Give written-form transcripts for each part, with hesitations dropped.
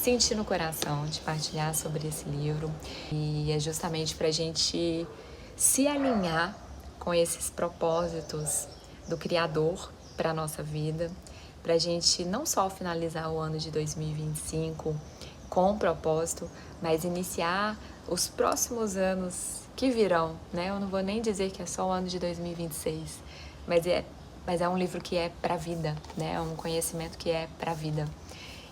senti no coração de partilhar sobre esse livro, e é justamente para a gente se alinhar com esses propósitos do Criador para a nossa vida, para a gente não só finalizar o ano de 2025 com propósito, mas iniciar os próximos anos que virão, né? Eu não vou nem dizer que é só o ano de 2026, mas é um livro que é para a vida, né? É um conhecimento que é para a vida.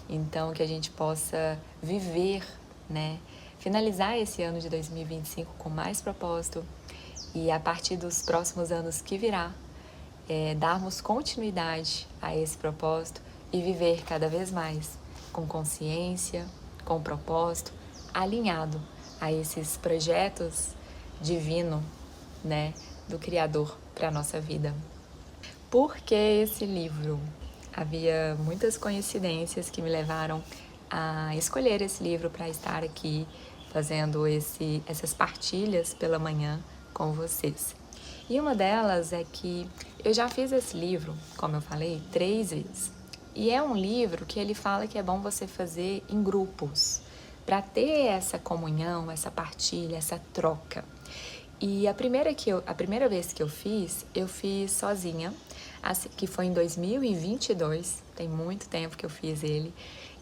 Então, que a gente possa viver, né? Finalizar esse ano de 2025 com mais propósito e a partir dos próximos anos que virá, darmos continuidade a esse propósito e viver cada vez mais com consciência, com propósito, alinhado a esses projetos divinos, né, do Criador para a nossa vida. Por que esse livro? Havia muitas coincidências que me levaram a escolher esse livro para estar aqui fazendo essas partilhas pela manhã com vocês. E uma delas é que eu já fiz esse livro, como eu falei, 3 vezes. E é um livro que ele fala que é bom você fazer em grupos, para ter essa comunhão, essa partilha, essa troca. E a primeira vez que eu fiz sozinha, que foi em 2022, tem muito tempo que eu fiz ele,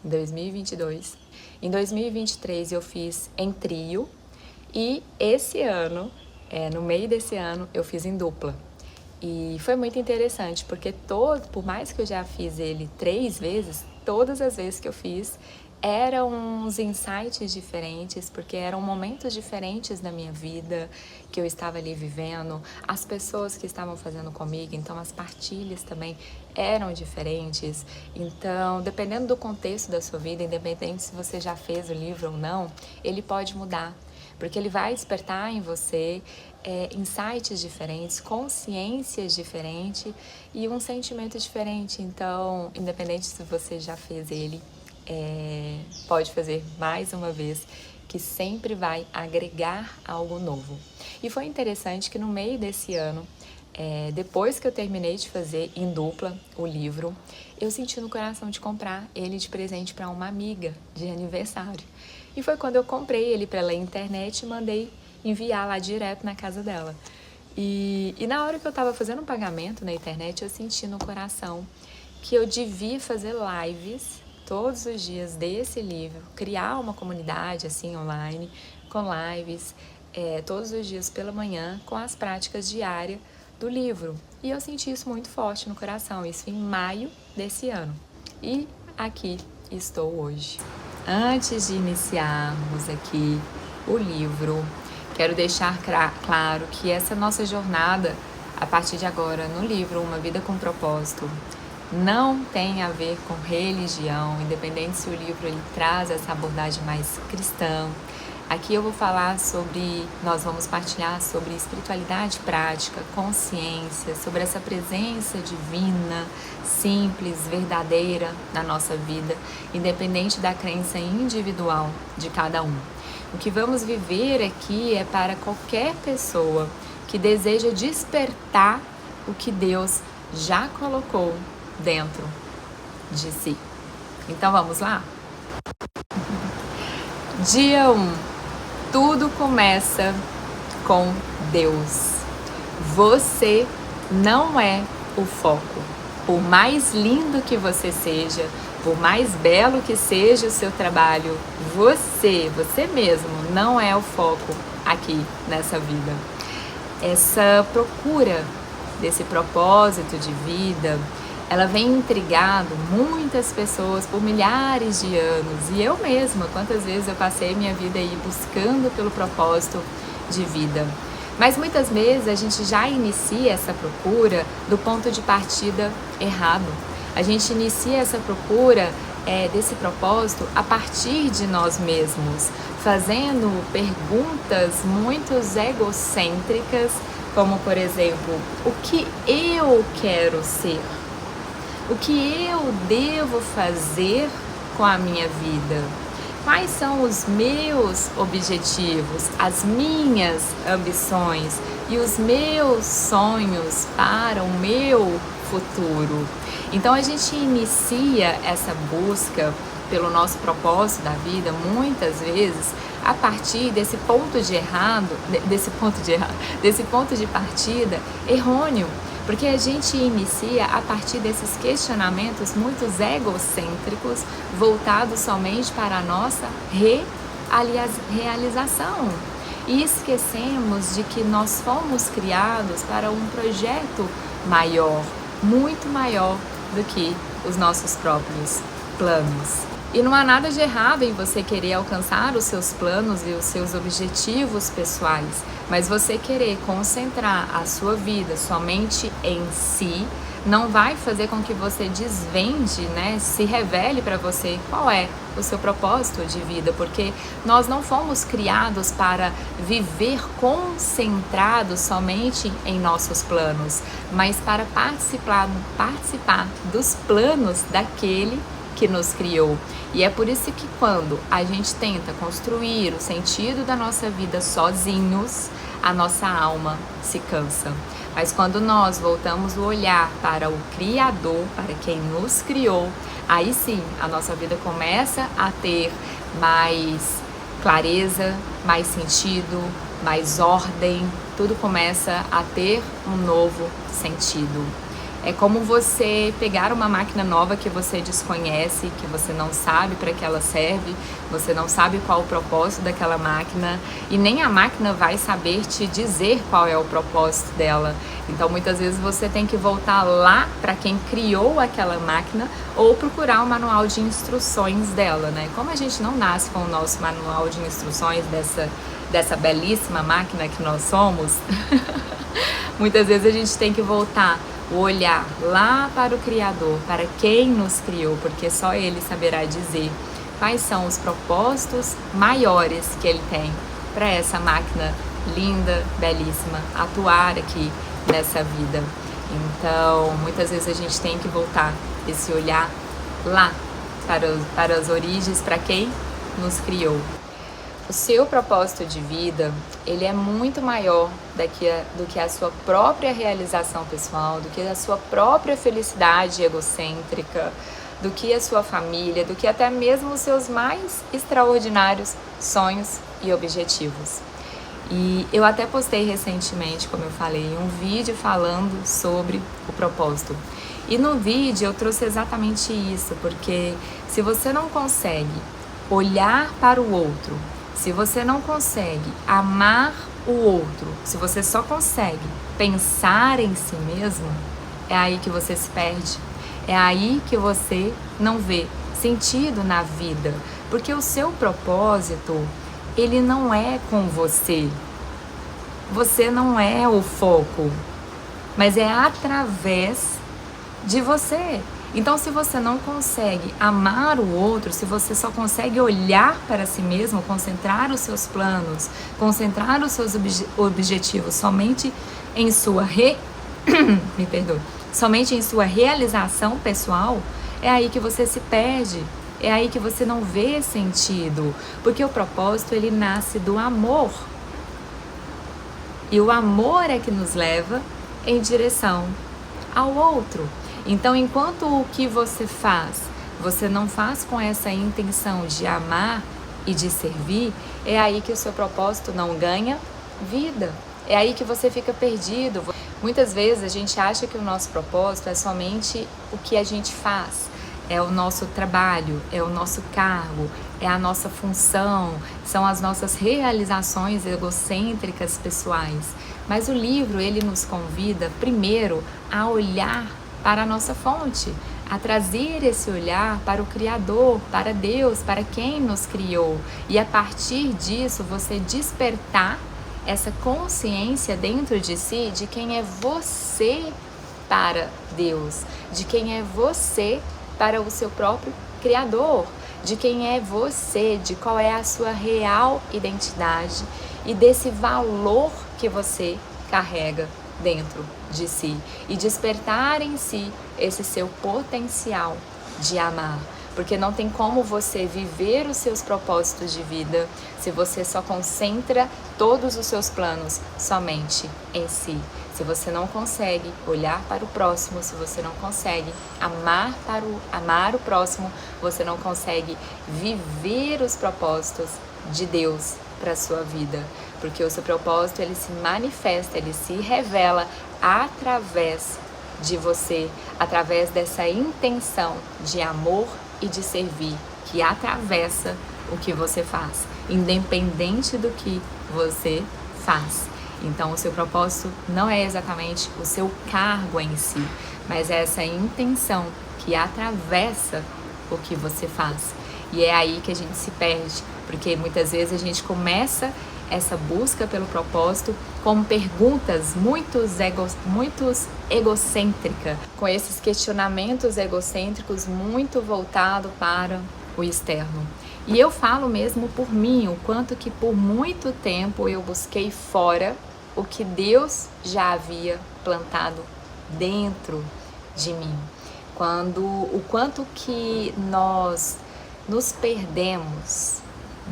em 2022. Em 2023 eu fiz em trio e esse ano, no meio desse ano, eu fiz em dupla. E foi muito interessante, porque por mais que eu já fiz ele 3 vezes, todas as vezes que eu fiz, eram uns insights diferentes, porque eram momentos diferentes da minha vida que eu estava ali vivendo, as pessoas que estavam fazendo comigo, então as partilhas também eram diferentes. Então, dependendo do contexto da sua vida, independente se você já fez o livro ou não, ele pode mudar, porque ele vai despertar em você insights diferentes, consciências diferentes e um sentimento diferente. Então, independente se você já fez ele, pode fazer mais uma vez, que sempre vai agregar algo novo. E foi interessante que no meio desse ano, depois que eu terminei de fazer em dupla o livro, eu senti no coração de comprar ele de presente para uma amiga de aniversário. E foi quando eu comprei ele pela internet e mandei enviar lá direto na casa dela. E na hora que eu estava fazendo um pagamento na internet, eu senti no coração que eu devia fazer lives todos os dias desse livro, criar uma comunidade assim online, com lives, todos os dias pela manhã, com as práticas diárias do livro. E eu senti isso muito forte no coração, isso em maio desse ano. E aqui estou hoje. Antes de iniciarmos aqui o livro, quero deixar claro que essa nossa jornada, a partir de agora, no livro Uma Vida com Propósito, não tem a ver com religião, independente se o livro ele traz essa abordagem mais cristã. Aqui eu vou falar nós vamos partilhar sobre espiritualidade prática, consciência, sobre essa presença divina, simples, verdadeira na nossa vida, independente da crença individual de cada um. O que vamos viver aqui é para qualquer pessoa que deseja despertar o que Deus já colocou dentro de si. Então vamos lá? Dia 1. Tudo começa com Deus. Você não é o foco. Por mais lindo que você seja, por mais belo que seja o seu trabalho, você mesmo não é o foco aqui nessa vida. Essa procura desse propósito de vida, ela vem intrigando muitas pessoas por milhares de anos. E eu mesma, quantas vezes eu passei minha vida aí buscando pelo propósito de vida. Mas muitas vezes a gente já inicia essa procura do ponto de partida errado. A gente inicia essa procura desse propósito a partir de nós mesmos, fazendo perguntas muito egocêntricas, como por exemplo, o que eu quero ser? O que eu devo fazer com a minha vida? Quais são os meus objetivos, as minhas ambições e os meus sonhos para o meu futuro? Então a gente inicia essa busca pelo nosso propósito da vida, muitas vezes, a partir desse ponto de partida errôneo, porque a gente inicia a partir desses questionamentos muito egocêntricos, voltados somente para a nossa realização. E esquecemos de que nós fomos criados para um projeto maior, muito maior do que os nossos próprios planos. E não há nada de errado em você querer alcançar os seus planos e os seus objetivos pessoais, mas você querer concentrar a sua vida somente em si não vai fazer com que você desvende, né, se revele para você qual é o seu propósito de vida, porque nós não fomos criados para viver concentrados somente em nossos planos, mas para participar dos planos daquele que nos criou. E é por isso que quando a gente tenta construir o sentido da nossa vida sozinhos, a nossa alma se cansa. Mas quando nós voltamos o olhar para o Criador, para quem nos criou, aí sim a nossa vida começa a ter mais clareza, mais sentido, mais ordem, tudo começa a ter um novo sentido. É como você pegar uma máquina nova que você desconhece, que você não sabe para que ela serve, você não sabe qual o propósito daquela máquina e nem a máquina vai saber te dizer qual é o propósito dela. Então muitas vezes você tem que voltar lá para quem criou aquela máquina ou procurar o manual de instruções dela, né? Como a gente não nasce com o nosso manual de instruções dessa belíssima máquina que nós somos, muitas vezes a gente tem que voltar o olhar lá para o Criador, para quem nos criou, porque só Ele saberá dizer quais são os propósitos maiores que Ele tem para essa máquina linda, belíssima, atuar aqui nessa vida. Então, muitas vezes a gente tem que voltar esse olhar lá para as origens, para quem nos criou. O seu propósito de vida, ele é muito maior do que a sua própria realização pessoal, do que a sua própria felicidade egocêntrica, do que a sua família, do que até mesmo os seus mais extraordinários sonhos e objetivos. E eu até postei recentemente, como eu falei, um vídeo falando sobre o propósito. E no vídeo eu trouxe exatamente isso, porque se você não consegue olhar para o outro, se você não consegue amar o outro, se você só consegue pensar em si mesmo, é aí que você se perde. É aí que você não vê sentido na vida. Porque o seu propósito, ele não é com você. Você não é o foco, mas é através de você. Então, se você não consegue amar o outro, se você só consegue olhar para si mesmo, concentrar os seus planos, concentrar os seus objetivos somente em sua somente em sua realização pessoal, é aí que você se perde, é aí que você não vê sentido, porque o propósito, ele nasce do amor. E o amor é que nos leva em direção ao outro. Então, enquanto o que você faz, você não faz com essa intenção de amar e de servir, é aí que o seu propósito não ganha vida. É aí que você fica perdido. Muitas vezes a gente acha que o nosso propósito é somente o que a gente faz. É o nosso trabalho, é o nosso cargo, é a nossa função, são as nossas realizações egocêntricas pessoais. Mas o livro, ele nos convida primeiro a olhar para a nossa fonte, a trazer esse olhar para o Criador, para Deus, para quem nos criou. E a partir disso, você despertar essa consciência dentro de si de quem é você para Deus, de quem é você para o seu próprio Criador, de quem é você, de qual é a sua real identidade e desse valor que você carrega dentro de si e despertar em si esse seu potencial de amar, porque não tem como você viver os seus propósitos de vida se você só concentra todos os seus planos somente em si, se você não consegue olhar para o próximo, se você não consegue amar o próximo, você não consegue viver os propósitos de Deus para a sua vida. Porque o seu propósito, ele se manifesta, ele se revela através de você, através dessa intenção de amor e de servir, que atravessa o que você faz, independente do que você faz. Então, o seu propósito não é exatamente o seu cargo em si, mas é essa intenção que atravessa o que você faz. E é aí que a gente se perde, porque muitas vezes a gente começa essa busca pelo propósito com perguntas muito egocêntricas, com esses questionamentos egocêntricos muito voltados para o externo. E eu falo mesmo por mim, o quanto que por muito tempo eu busquei fora o que Deus já havia plantado dentro de mim. O quanto que nós nos perdemos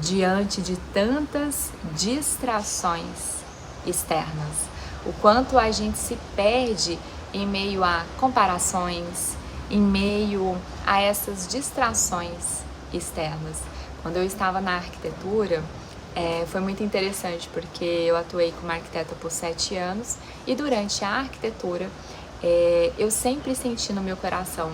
diante de tantas distrações externas. O quanto a gente se perde em meio a comparações, em meio a essas distrações externas. Quando eu estava na arquitetura, foi muito interessante, porque eu atuei como arquiteta por 7 anos e durante a arquitetura eu sempre senti no meu coração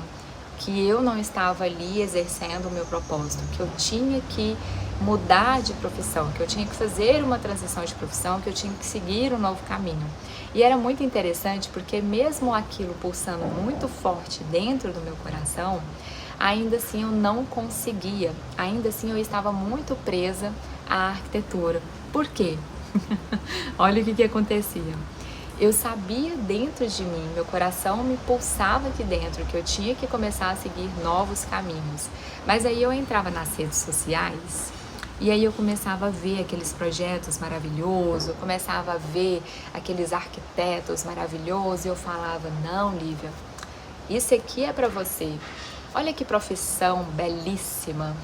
que eu não estava ali exercendo o meu propósito, que eu tinha que mudar de profissão, que eu tinha que fazer uma transição de profissão, que eu tinha que seguir um novo caminho. E era muito interessante porque mesmo aquilo pulsando muito forte dentro do meu coração, ainda assim eu não conseguia, ainda assim eu estava muito presa à arquitetura. Por quê? Olha o que acontecia. Eu sabia dentro de mim, meu coração me pulsava aqui dentro que eu tinha que começar a seguir novos caminhos. Mas aí eu entrava nas redes sociais e aí eu começava a ver aqueles projetos maravilhosos, eu começava a ver aqueles arquitetos maravilhosos e eu falava, não, Lívia, isso aqui é para você. Olha que profissão belíssima,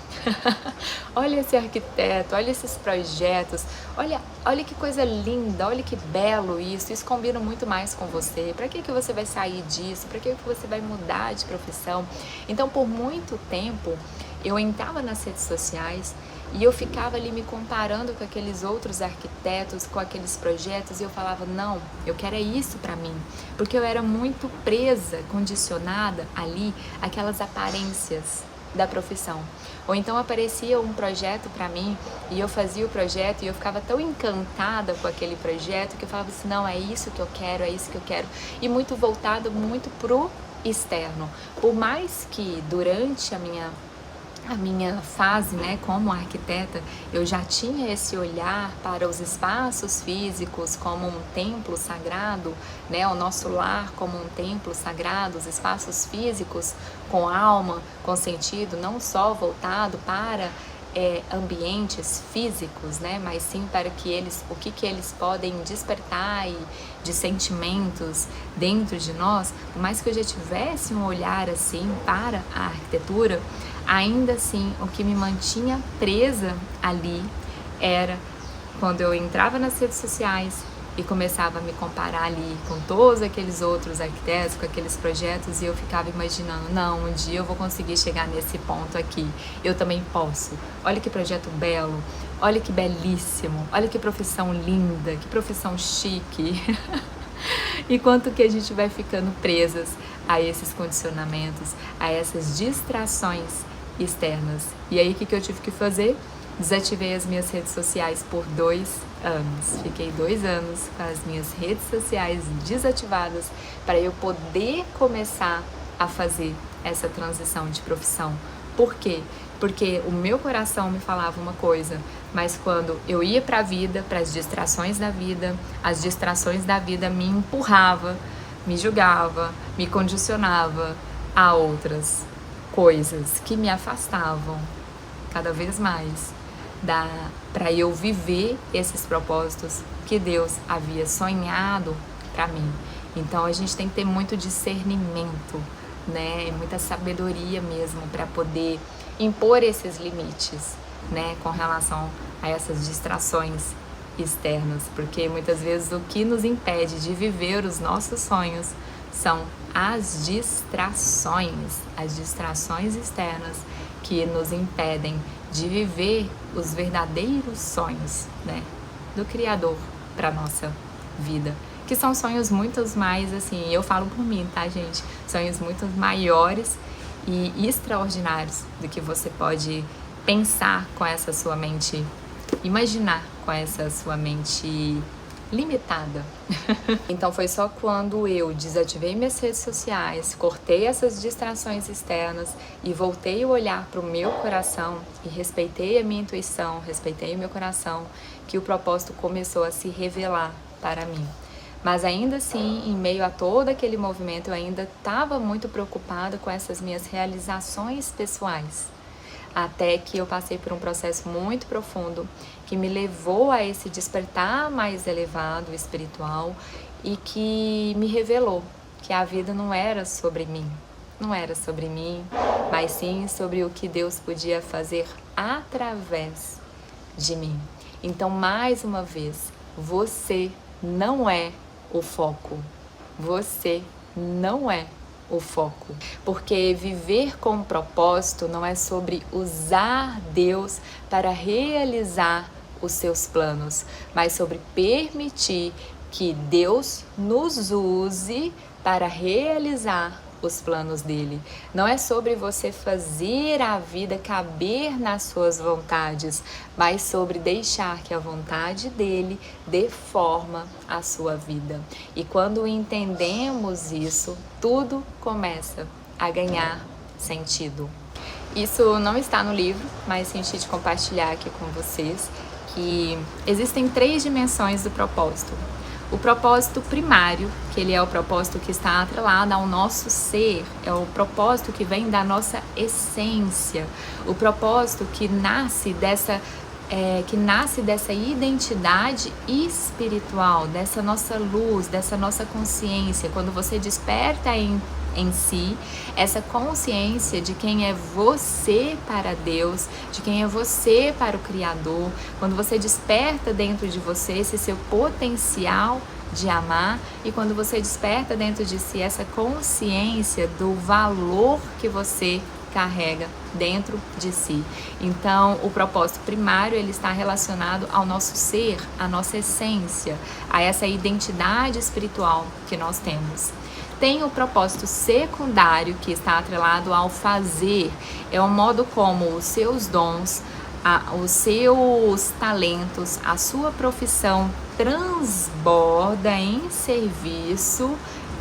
olha esse arquiteto, olha esses projetos, olha que coisa linda, olha que belo isso combina muito mais com você, para que você vai sair disso, para que você vai mudar de profissão? Então, por muito tempo, eu entrava nas redes sociais e eu ficava ali me comparando com aqueles outros arquitetos, com aqueles projetos, e eu falava, não, eu quero isso para mim, porque eu era muito presa, condicionada ali, aquelas aparências da profissão. Ou então aparecia um projeto para mim e eu fazia o projeto e eu ficava tão encantada com aquele projeto que eu falava assim, não, é isso que eu quero, é isso que eu quero, e muito voltado muito pro externo. Por mais que durante a minha fase, né, como arquiteta, eu já tinha esse olhar para os espaços físicos como um templo sagrado, né, o nosso lar como um templo sagrado, os espaços físicos com alma, com sentido, não só voltado para ambientes físicos, né, mas sim para o que eles podem despertar de sentimentos dentro de nós. Por mais que eu já tivesse um olhar assim para a arquitetura, ainda assim o que me mantinha presa ali era quando eu entrava nas redes sociais e começava a me comparar ali com todos aqueles outros arquitetos, com aqueles projetos, e eu ficava imaginando, não, um dia eu vou conseguir chegar nesse ponto aqui, eu também posso. Olha que projeto belo, olha que belíssimo, olha que profissão linda, que profissão chique. E quanto que a gente vai ficando presas a esses condicionamentos, a essas distrações externas. E aí o que eu tive que fazer? Desativei as minhas redes sociais por 2 anos. Fiquei 2 anos com as minhas redes sociais desativadas para eu poder começar a fazer essa transição de profissão. Por quê? Porque o meu coração me falava uma coisa, mas quando eu ia para a vida, para as distrações da vida, as distrações da vida me empurrava, me julgava, me condicionava a outras coisas que me afastavam cada vez mais para eu viver esses propósitos que Deus havia sonhado para mim. Então a gente tem que ter muito discernimento, né, muita sabedoria mesmo para poder impor esses limites, né, com relação a essas distrações externos, porque muitas vezes o que nos impede de viver os nossos sonhos são as distrações externas que nos impedem de viver os verdadeiros sonhos, né, do Criador para nossa vida, que são sonhos muito mais, assim, eu falo por mim, tá, gente? Sonhos muito maiores e extraordinários do que você pode pensar com essa sua mente, imaginar com essa sua mente limitada. Então foi só quando eu desativei minhas redes sociais, cortei essas distrações externas e voltei o olhar para o meu coração e respeitei a minha intuição, respeitei o meu coração, que o propósito começou a se revelar para mim. Mas ainda assim, em meio a todo aquele movimento, eu ainda estava muito preocupada com essas minhas realizações pessoais. Até que eu passei por um processo muito profundo que me levou a esse despertar mais elevado, espiritual, e que me revelou que a vida não era sobre mim, mas sim sobre o que Deus podia fazer através de mim. Então, mais uma vez, você não é o foco, você não é o foco, porque viver com propósito não é sobre usar Deus para realizar os seus planos, mas sobre permitir que Deus nos use para realizar os planos dele. Não é sobre você fazer a vida caber nas suas vontades, mas sobre deixar que a vontade dele dê forma à sua vida. E quando entendemos isso, tudo começa a ganhar sentido. Isso não está no livro, mas senti de compartilhar aqui com vocês que existem 3 dimensões do propósito. O propósito primário, que ele é o propósito que está atrelado ao nosso ser, é o propósito que vem da nossa essência, o propósito que nasce dessa identidade espiritual, dessa nossa luz, dessa nossa consciência. Quando você desperta em si essa consciência de quem é você para Deus, de quem é você para o Criador, quando você desperta dentro de você esse seu potencial de amar, e quando você desperta dentro de si essa consciência do valor que você carrega dentro de si. Então, o propósito primário, ele está relacionado ao nosso ser, à nossa essência, a essa identidade espiritual que nós temos. Tem o propósito secundário, que está atrelado ao fazer. É o modo como os seus dons, os seus talentos, a sua profissão transborda em serviço,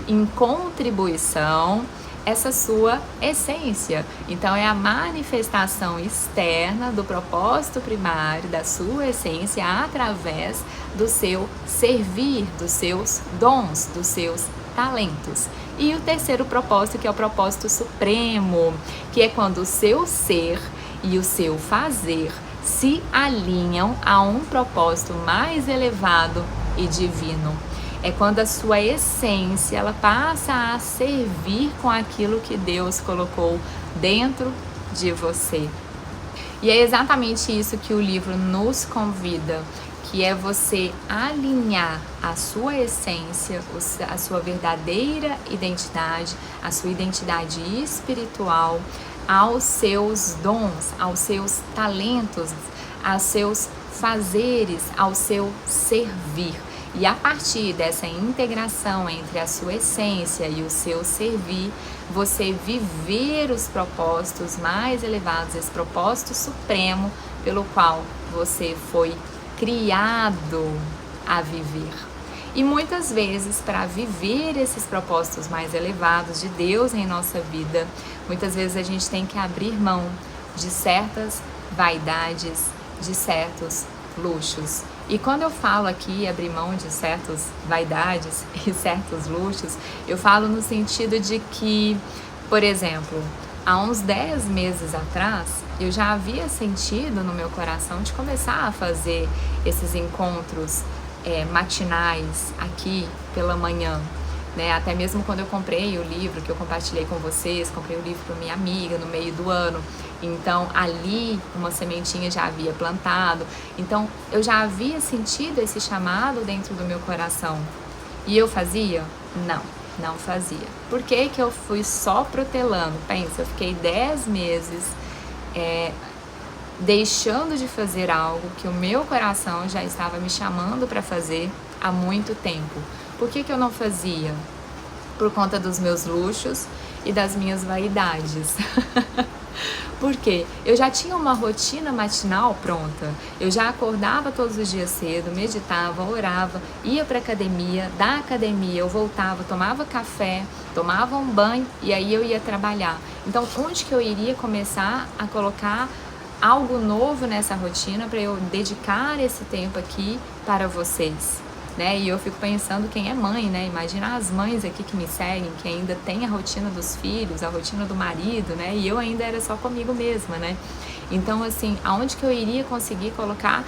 em contribuição, essa sua essência. Então é a manifestação externa do propósito primário, da sua essência, através do seu servir, dos seus dons, dos seus talentos. E o terceiro propósito, que é o propósito supremo, que é quando o seu ser e o seu fazer se alinham a um propósito mais elevado e divino. É quando a sua essência ela passa a servir com aquilo que Deus colocou dentro de você. E é exatamente isso que o livro nos convida, que é você alinhar a sua essência, a sua verdadeira identidade, a sua identidade espiritual, aos seus dons, aos seus talentos, aos seus fazeres, ao seu servir. E a partir dessa integração entre a sua essência e o seu servir, você viver os propósitos mais elevados, esse propósito supremo pelo qual você foi criado a viver. E muitas vezes, para viver esses propósitos mais elevados de Deus em nossa vida, muitas vezes a gente tem que abrir mão de certas vaidades, de certos luxos. E quando eu falo aqui abrir mão de certas vaidades e certos luxos, eu falo no sentido de que, por exemplo, há uns 10 meses atrás, eu já havia sentido no meu coração de começar a fazer esses encontros matinais aqui pela manhã. né? Até mesmo quando eu comprei o livro que eu compartilhei com vocês, comprei o livro para minha amiga no meio do ano. Então ali uma sementinha já havia plantado. Então eu já havia sentido esse chamado dentro do meu coração. E eu fazia? Não fazia. Por que que eu fui só protelando? Pensa, eu fiquei 10 meses deixando de fazer algo que o meu coração já estava me chamando para fazer há muito tempo. Por que que eu não fazia? Por conta dos meus luxos e das minhas vaidades. Porque eu já tinha uma rotina matinal pronta. Eu já acordava todos os dias cedo, meditava, orava, ia para academia, da academia eu voltava, tomava café, tomava um banho e aí eu ia trabalhar. Então, onde que eu iria começar a colocar algo novo nessa rotina para eu dedicar esse tempo aqui para vocês? Né? E eu fico pensando quem é mãe, né? Imagina as mães aqui que me seguem, que ainda tem a rotina dos filhos, a rotina do marido, né? E eu ainda era só comigo mesma, né? Então, assim, aonde que eu iria conseguir colocar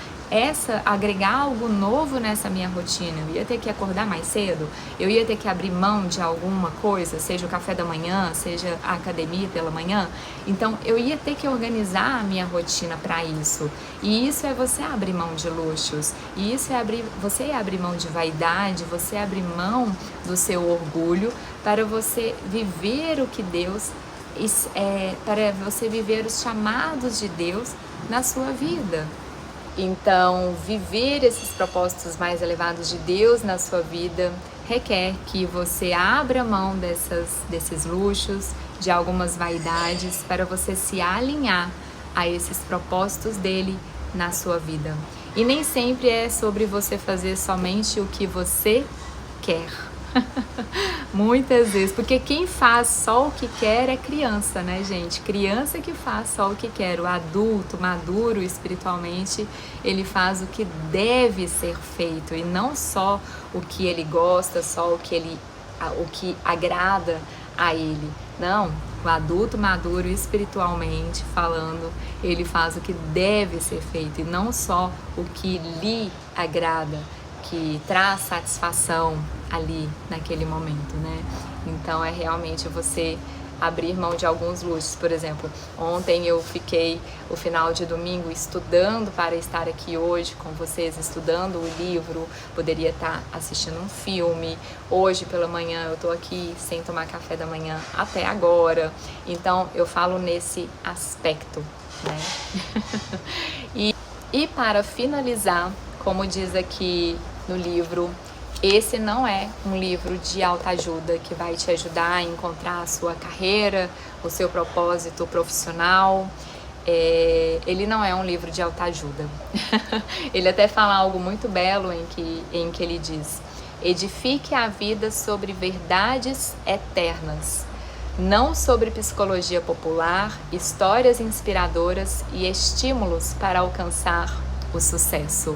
agregar algo novo nessa minha rotina? Eu ia ter que acordar mais cedo, eu ia ter que abrir mão de alguma coisa, seja o café da manhã, seja a academia pela manhã. Então, eu ia ter que organizar a minha rotina para isso. E isso é você abrir mão de luxos, e isso é você abrir mão de vaidade, você abrir mão do seu orgulho para você viver o que Deus para você viver os chamados de Deus na sua vida. Então, viver esses propósitos mais elevados de Deus na sua vida requer que você abra mão desses luxos, de algumas vaidades, para você se alinhar a esses propósitos dele na sua vida. E nem sempre é sobre você fazer somente o que você quer. Muitas vezes, porque quem faz só o que quer é criança, né, gente? Criança que faz só o que quer. O adulto, maduro espiritualmente, ele faz o que deve ser feito e não só o que ele gosta, só o que agrada a ele. Não, o adulto maduro espiritualmente falando, ele faz o que deve ser feito e não só o que lhe agrada, que traz satisfação ali naquele momento, né? Então é realmente você abrir mão de alguns luxos. Por exemplo, ontem eu fiquei o final de domingo estudando para estar aqui hoje com vocês, estudando o livro, poderia estar assistindo um filme. Hoje pela manhã eu tô aqui sem tomar café da manhã até agora. Então eu falo nesse aspecto, né? E para finalizar, como diz aqui no livro, esse não é um livro de autoajuda que vai te ajudar a encontrar a sua carreira, o seu propósito profissional. Ele não é um livro de autoajuda. Ele até fala algo muito belo em que ele diz: edifique a vida sobre verdades eternas, não sobre psicologia popular, histórias inspiradoras e estímulos para alcançar o sucesso.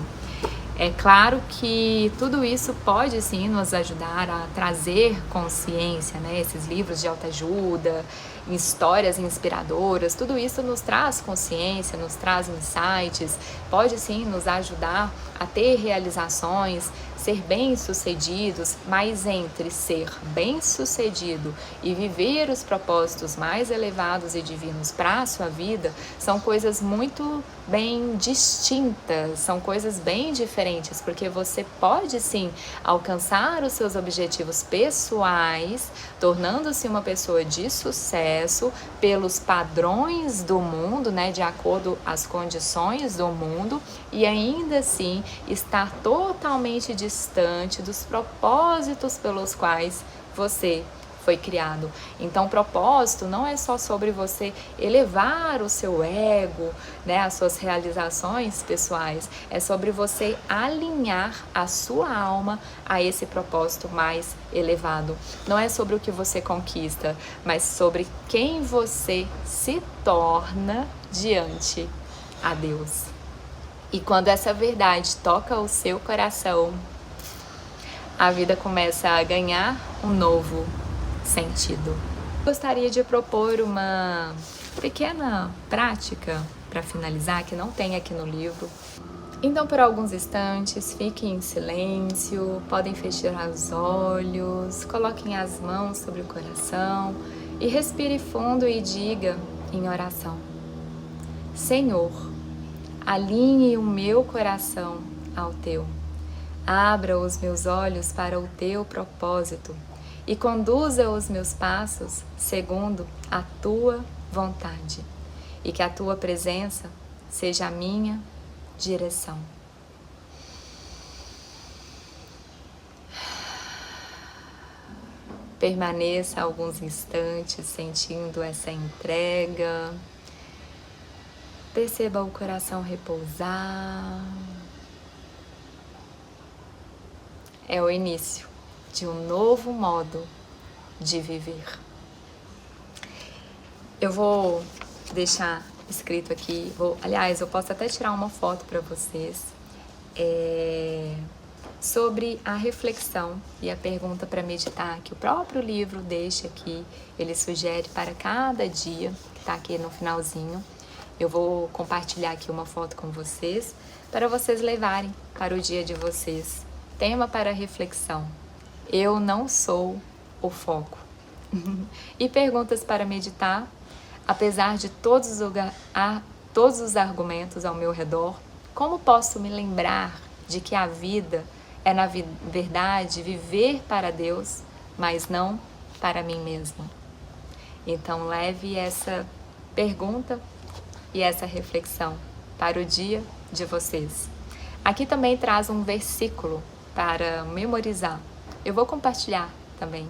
É claro que tudo isso pode sim nos ajudar a trazer consciência, né? Esses livros de autoajuda, histórias inspiradoras, tudo isso nos traz consciência, nos traz insights, pode sim nos ajudar a ter realizações, ser bem-sucedidos, mas entre ser bem-sucedido e viver os propósitos mais elevados e divinos para a sua vida, são coisas muito bem distintas, são coisas bem diferentes, porque você pode sim alcançar os seus objetivos pessoais, tornando-se uma pessoa de sucesso pelos padrões do mundo, né, de acordo às condições do mundo, e ainda assim estar totalmente distante dos propósitos pelos quais você foi criado. Então, o propósito não é só sobre você elevar o seu ego, né, as suas realizações pessoais, é sobre você alinhar a sua alma a esse propósito mais elevado. Não é sobre o que você conquista, mas sobre quem você se torna diante a Deus. E quando essa verdade toca o seu coração, a vida começa a ganhar um novo sentido. Gostaria de propor uma pequena prática para finalizar, que não tem aqui no livro, Então, por alguns instantes, fiquem em silêncio, podem fechar os olhos, coloquem as mãos sobre o coração e respire fundo e diga em oração: Senhor, alinhe o meu coração ao teu. Abra os meus olhos para o teu propósito e conduza os meus passos segundo a tua vontade. E que a tua presença seja a minha direção. Permaneça alguns instantes sentindo essa entrega. Perceba o coração repousar. É o início de um novo modo de viver. Eu vou deixar escrito aqui, aliás, eu posso até tirar uma foto para vocês sobre a reflexão e a pergunta para meditar que o próprio livro deixa aqui, ele sugere para cada dia, que está aqui no finalzinho. Eu vou compartilhar aqui uma foto com vocês para vocês levarem para o dia de vocês. Tema para reflexão: eu não sou o foco. E perguntas para meditar: apesar de todos os argumentos ao meu redor, como posso me lembrar de que a vida é, na verdade, viver para Deus, mas não para mim mesmo? Então, leve essa pergunta e essa reflexão para o dia de vocês. Aqui também traz um versículo para memorizar. Eu vou compartilhar também